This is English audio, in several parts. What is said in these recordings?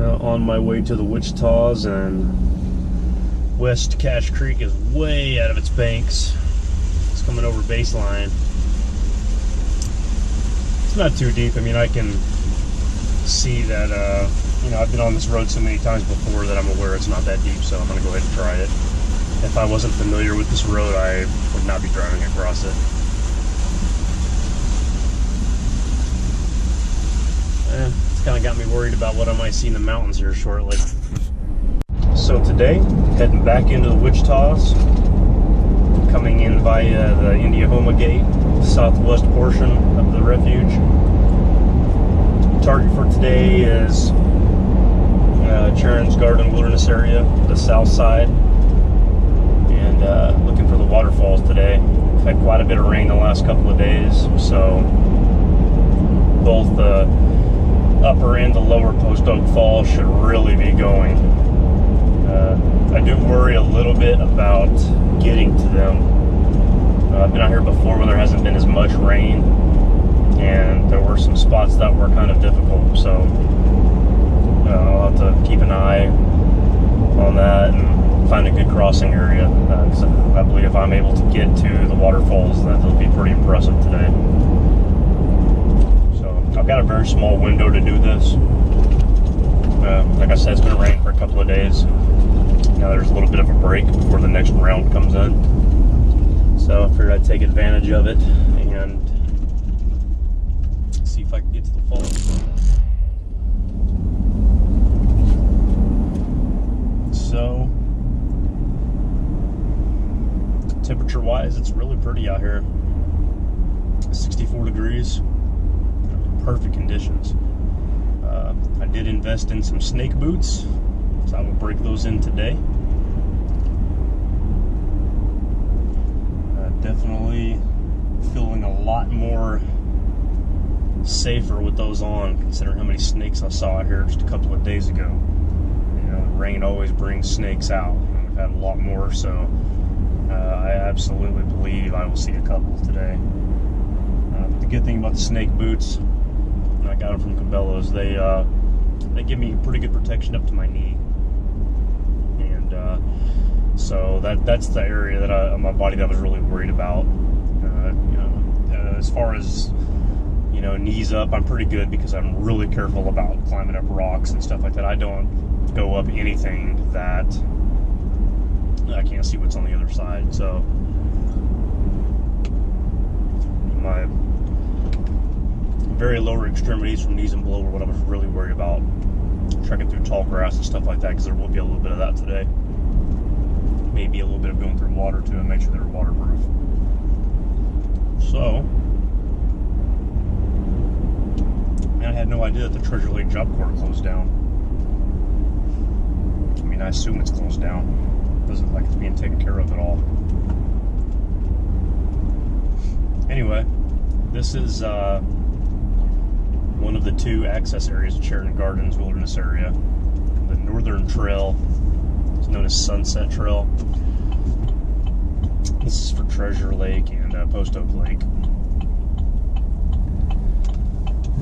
On my way to the Wichitas, and West Cache Creek is way out of its banks. It's coming over baseline. It's not too deep. I mean, I can see that, I've been on this road so many times before that I'm aware it's not that deep, so I'm going to go ahead and try it. If I wasn't familiar with this road, I would not be driving across it. It's kind of got me worried about what I might see in the mountains here shortly. So today, heading back into the Wichitas, coming in via the Indiahoma Gate, southwest portion of the refuge. Target for today is Charon's Garden Wilderness area, the south side, and looking for the waterfalls today. We've had quite a bit of rain the last couple of days, so both the upper and the lower Post Oak Falls should really be going. I do worry a little bit about getting to them. I've been out here before when there hasn't been as much rain, and there were some spots that were kind of difficult, so I'll have to keep an eye on that and find a good crossing area, because I believe if I'm able to get to the waterfalls, that'll be pretty impressive today. I've got a very small window to do this. Like I said, it's been raining for a couple of days. Now there's a little bit of a break before the next round comes in. So I figured I'd take advantage of it and see if I can get to the falls. So, temperature-wise, it's really pretty out here. 64 degrees. Perfect conditions. I did invest in some snake boots, so I will break those in today. Definitely feeling a lot more safer with those on, considering how many snakes I saw out here just a couple of days ago. Rain always brings snakes out, and we've had a lot more, so I absolutely believe I will see a couple today. The good thing about the snake boots, I got them from Cabela's, they give me pretty good protection up to my knee, and so that's the area that on my body that I was really worried about. As far as knees up, I'm pretty good because I'm really careful about climbing up rocks and stuff like that. I don't go up anything that I can't see what's on the other side. So my very lower extremities from knees and below were what I was really worried about, trekking through tall grass and stuff like that, because there will be a little bit of that today. Maybe a little bit of going through water too, and make sure they're waterproof. So, I had no idea that the Treasure Lake Job Corps closed down. I mean, I assume it's closed down. Doesn't look like it's being taken care of at all. Anyway, this is one of the two access areas of Charon Gardens Wilderness Area. The northern trail is known as Sunset Trail. This is for Treasure Lake and Post Oak Lake.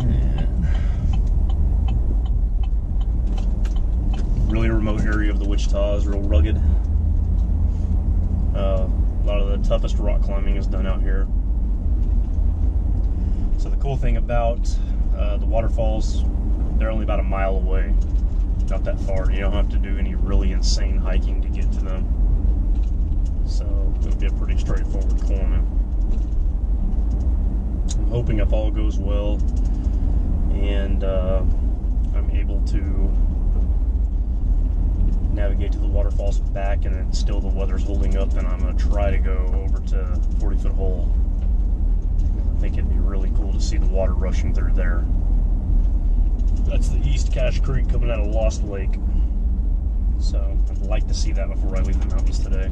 And really remote area of the Wichitas, real rugged. A lot of the toughest rock climbing is done out here. So the cool thing about the waterfalls, they're only about a mile away, not that far. You don't have to do any really insane hiking to get to them, so it'll be a pretty straightforward climb. I'm hoping if all goes well and I'm able to navigate to the waterfalls and back, and then still the weather's holding up, and I'm going to try to go over to 40-foot hole. I think it'd be really cool to see the water rushing through there. That's the East Cache Creek coming out of Lost Lake. So I'd like to see that before I leave the mountains today.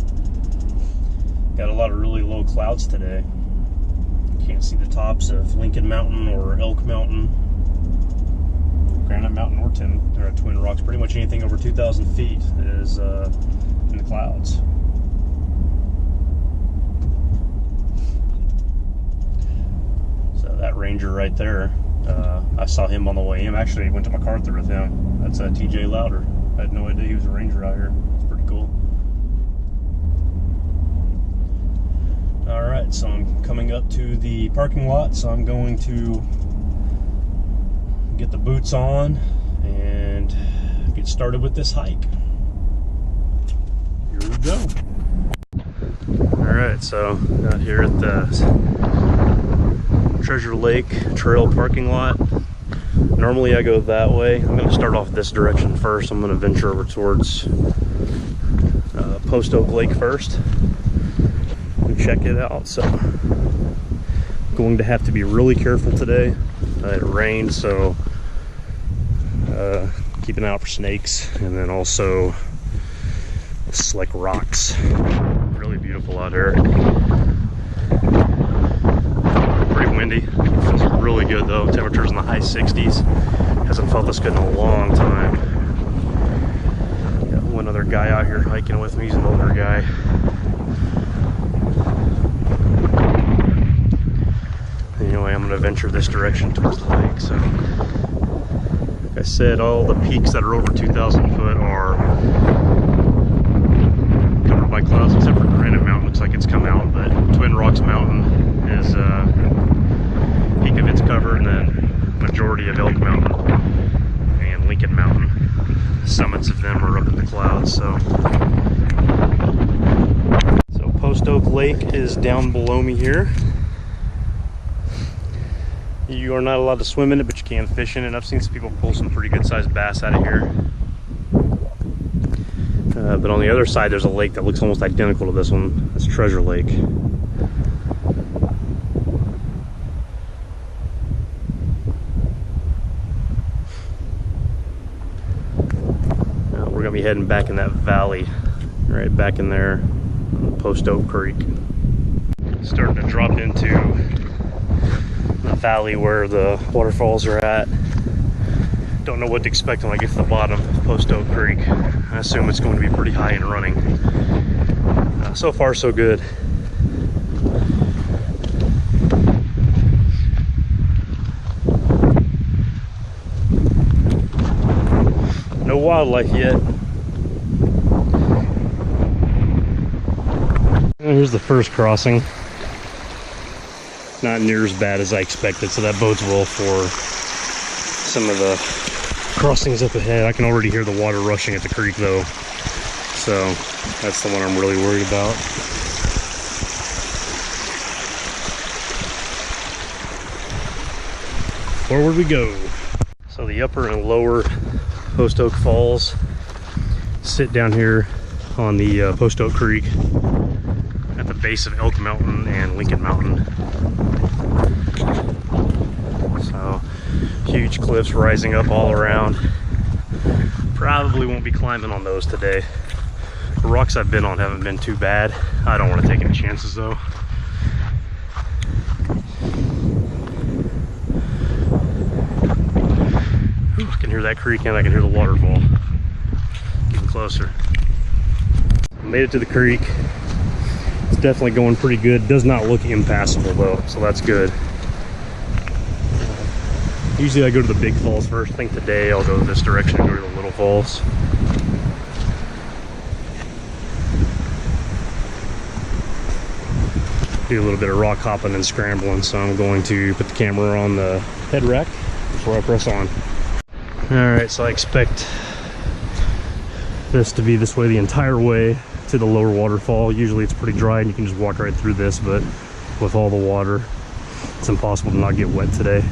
Got a lot of really low clouds today. Can't see the tops of Lincoln Mountain or Elk Mountain, Granite Mountain, or Twin Rocks. Pretty much anything over 2,000 feet is in the clouds. So that Ranger right there I saw him on the way in. Actually, went to MacArthur with him. That's TJ Louder. I had no idea he was a ranger out here. It's pretty cool. All right, so I'm coming up to the parking lot, so I'm going to get the boots on and get started with this hike. Here we go. All right, so out here at the Treasure Lake Trail parking lot. Normally I go that way. I'm going to start off this direction first. I'm going to venture over towards Post Oak Lake first and check it out. So I'm going to have to be really careful today. It rained, so keep an eye out for snakes, and then also it's like rocks. Really beautiful out here. Pretty windy. Feels really good though. Temperatures in the high 60s. Hasn't felt this good in a long time. Got one other guy out here hiking with me. He's an older guy. Anyway, I'm going to venture this direction towards the lake. So, like I said, all the peaks that are over 2,000 foot are covered by clouds, except for Granite Mountain. Looks like it's come out, but Twin Rocks Mountain is peak of its covered, and then majority of Elk Mountain and Lincoln Mountain, summits of them are up in the clouds. So Post Oak Lake is down below me here. You are not allowed to swim in it, but you can fish in it. I've seen some people pull some pretty good sized bass out of here. But on the other side, there's a lake that looks almost identical to this one. That's Treasure Lake. We're gonna be heading back in that valley, right back in there on Post Oak Creek. Starting to drop into the valley where the waterfalls are at. Don't know what to expect when I get to the bottom of Post Oak Creek. I assume it's going to be pretty high and running. So far, so good. No wildlife yet. And here's the first crossing. Not near as bad as I expected, so that bodes well for some of the crossings up ahead. I can already hear the water rushing at the creek though, so that's the one I'm really worried about. Forward we go. So the upper and lower Post Oak Falls sit down here on the Post Oak Creek at the base of Elk Mountain and Lincoln Mountain. So huge cliffs rising up all around. Probably won't be climbing on those today. The rocks I've been on haven't been too bad. I don't want to take any chances though. I can hear that creek and I can hear the waterfall. Getting closer. Made it to the creek. It's definitely going pretty good. Does not look impassable though, so that's good. Usually I go to the big falls first. I think today I'll go this direction and go to the little falls. Do a little bit of rock hopping and scrambling, so I'm going to put the camera on the head rack before I press on. Alright, so I expect this to be this way the entire way to the lower waterfall. Usually it's pretty dry and you can just walk right through this, but with all the water, it's impossible to not get wet today.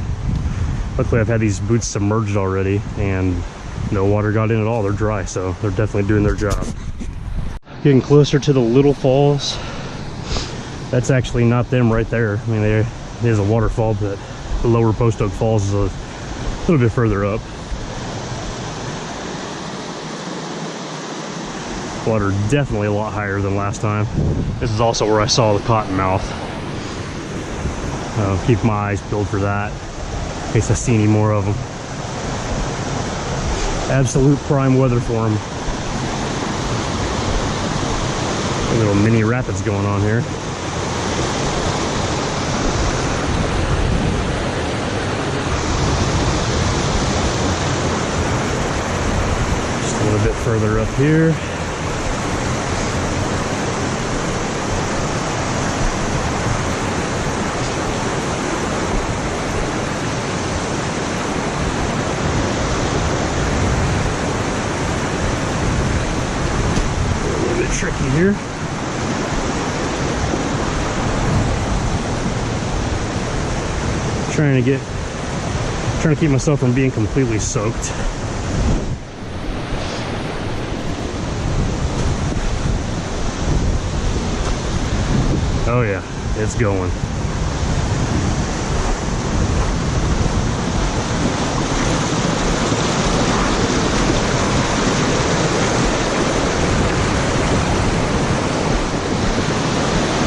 Luckily I've had these boots submerged already and no water got in at all. They're dry, so they're definitely doing their job. Getting closer to the little falls. That's actually not them right there. I mean, there's a waterfall, but the lower Post Oak Falls is a little bit further up. Water definitely a lot higher than last time. This is also where I saw the cottonmouth. Keep my eyes peeled for that, in case I see any more of them. Absolute prime weather for them. A little mini rapids going on here. bit further up here. A little bit tricky here. Trying to keep myself from being completely soaked. Oh yeah, it's going.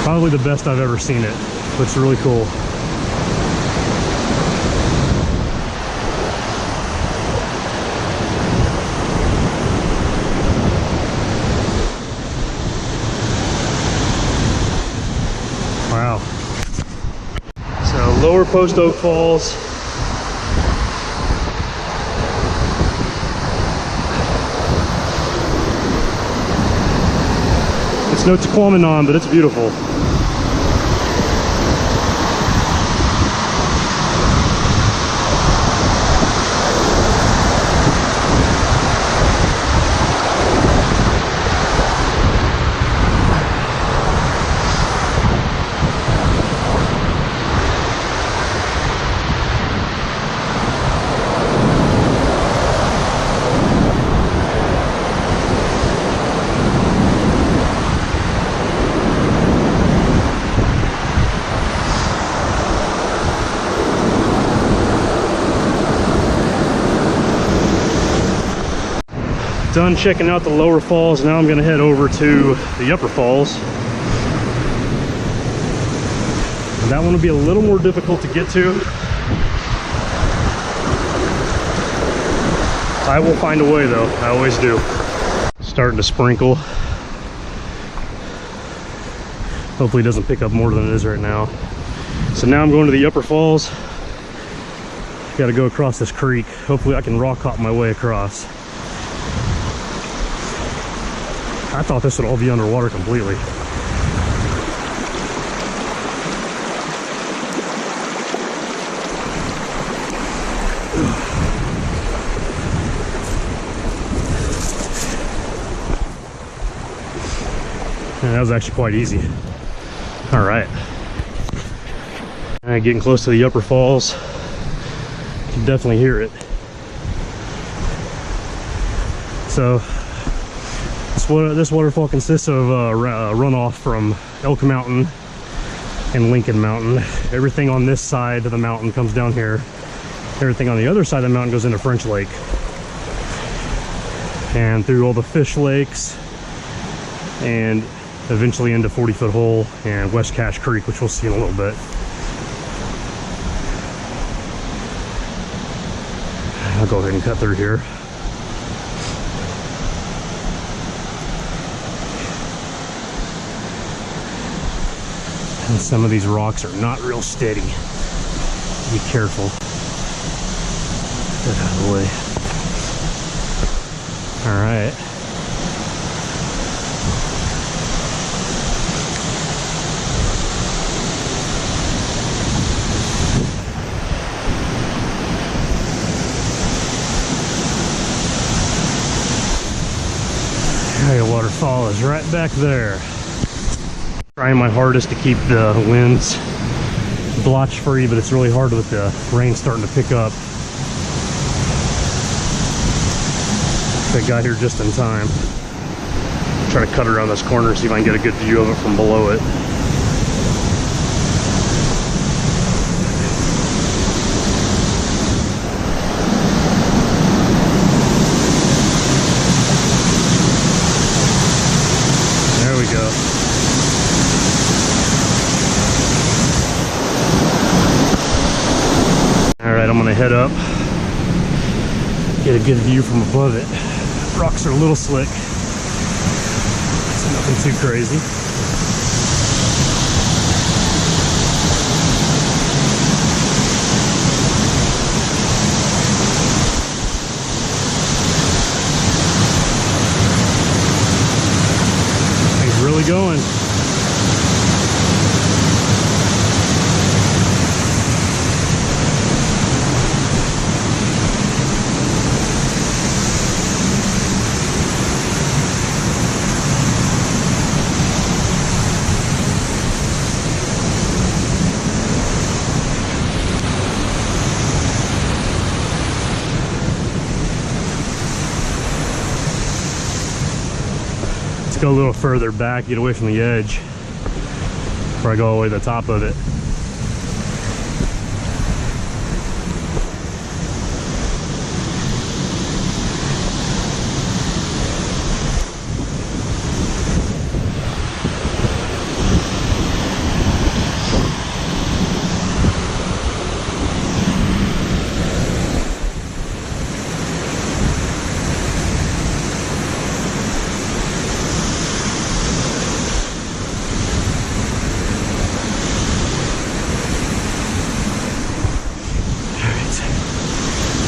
Probably the best I've ever seen it. Looks really cool. Wow. So Lower Post Oak Falls. It's no Tequamanon, but it's beautiful. Done checking out the lower falls. Now I'm going to head over to the upper falls. And that one will be a little more difficult to get to. I will find a way though, I always do. Starting to sprinkle. Hopefully it doesn't pick up more than it is right now. So now I'm going to the upper falls. Got to go across this creek. Hopefully I can rock hop my way across. I thought this would all be underwater completely. And that was actually quite easy. All right. All right, getting close to the upper falls. You can definitely hear it. So this waterfall consists of runoff from Elk Mountain and Lincoln Mountain. Everything on this side of the mountain comes down here. Everything on the other side of the mountain goes into French Lake. And through all the fish lakes and eventually into 40-Foot Hole and West Cache Creek, which we'll see in a little bit. I'll go ahead and cut through here. And some of these rocks are not real steady. Be careful. Get out of the way. All right. The waterfall is right back there. Trying my hardest to keep the winds blotch free, but it's really hard with the rain starting to pick up. I got here just in time. Try to cut around this corner, see if I can get a good view of it from below it. There we go. Alright, I'm gonna head up, get a good view from above it. Rocks are a little slick. It's nothing too crazy. Really going. Go a little further back, get away from the edge before I go all the way to the top of it.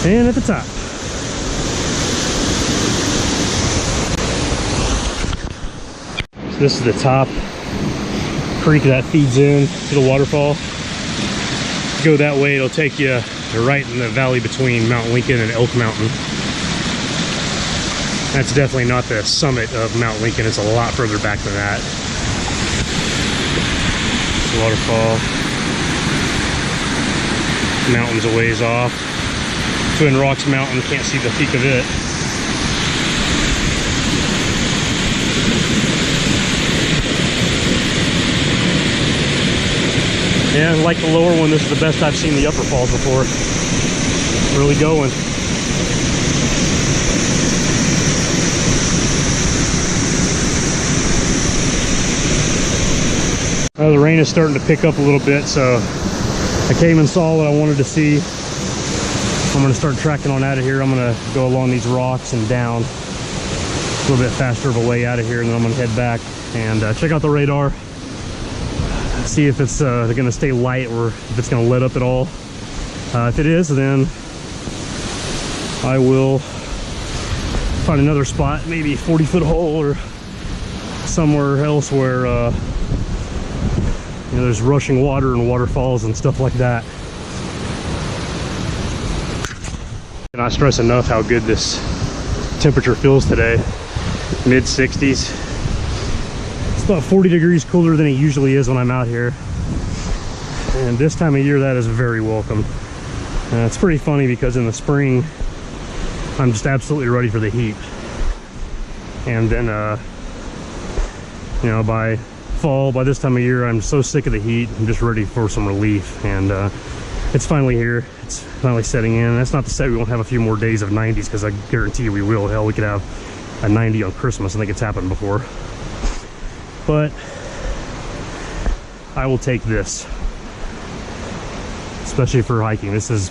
And at the top. So this is the top creek that feeds in to the waterfall. Go that way, it'll take you right in the valley between Mount Lincoln and Elk Mountain. That's definitely not the summit of Mount Lincoln, it's a lot further back than that. The waterfall. Mountain's a ways off. Twin Rocks Mountain, can't see the peak of it. Yeah, like the lower one, this is the best I've seen the upper falls before. Really going. The rain is starting to pick up a little bit, so I came and saw what I wanted to see. I'm going to start tracking on out of here. I'm going to go along these rocks and down a little bit faster of a way out of here, and then I'm going to head back and check out the radar, see if it's going to stay light or if it's going to let up at all. If it is, then I will find another spot, maybe a 40-foot hole or somewhere else where you know, there's rushing water and waterfalls and stuff like that. Cannot stress enough how good this temperature feels today. Mid-60s. It's about 40 degrees cooler than it usually is when I'm out here. And this time of year, that is very welcome. It's pretty funny because in the spring, I'm just absolutely ready for the heat. And then, you know, by fall, by this time of year, I'm so sick of the heat, I'm just ready for some relief. And it's finally here. It's finally setting in. That's not to say we won't have a few more days of 90s, because I guarantee you we will. Hell, we could have a 90 on Christmas. I think it's happened before. But I will take this, especially for hiking. This is,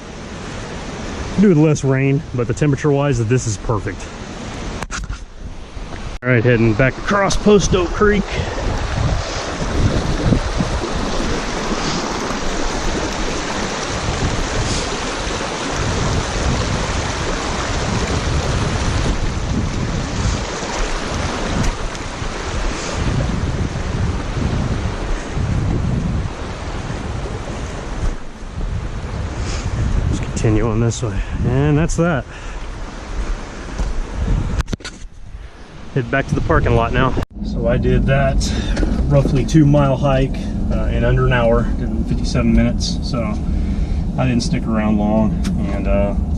do with less rain, but the temperature wise, this is perfect. All right, heading back across Post Oak Creek. Continue on this way, and that's that. Head back to the parking lot now. So I did that roughly 2-mile hike in under an hour, did it in 57 minutes. So I didn't stick around long, and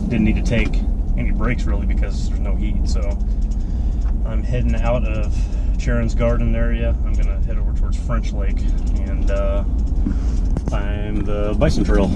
didn't need to take any breaks really because there's no heat. So I'm heading out of Charon's garden area. I'm gonna head over towards French Lake and climb the bison trail.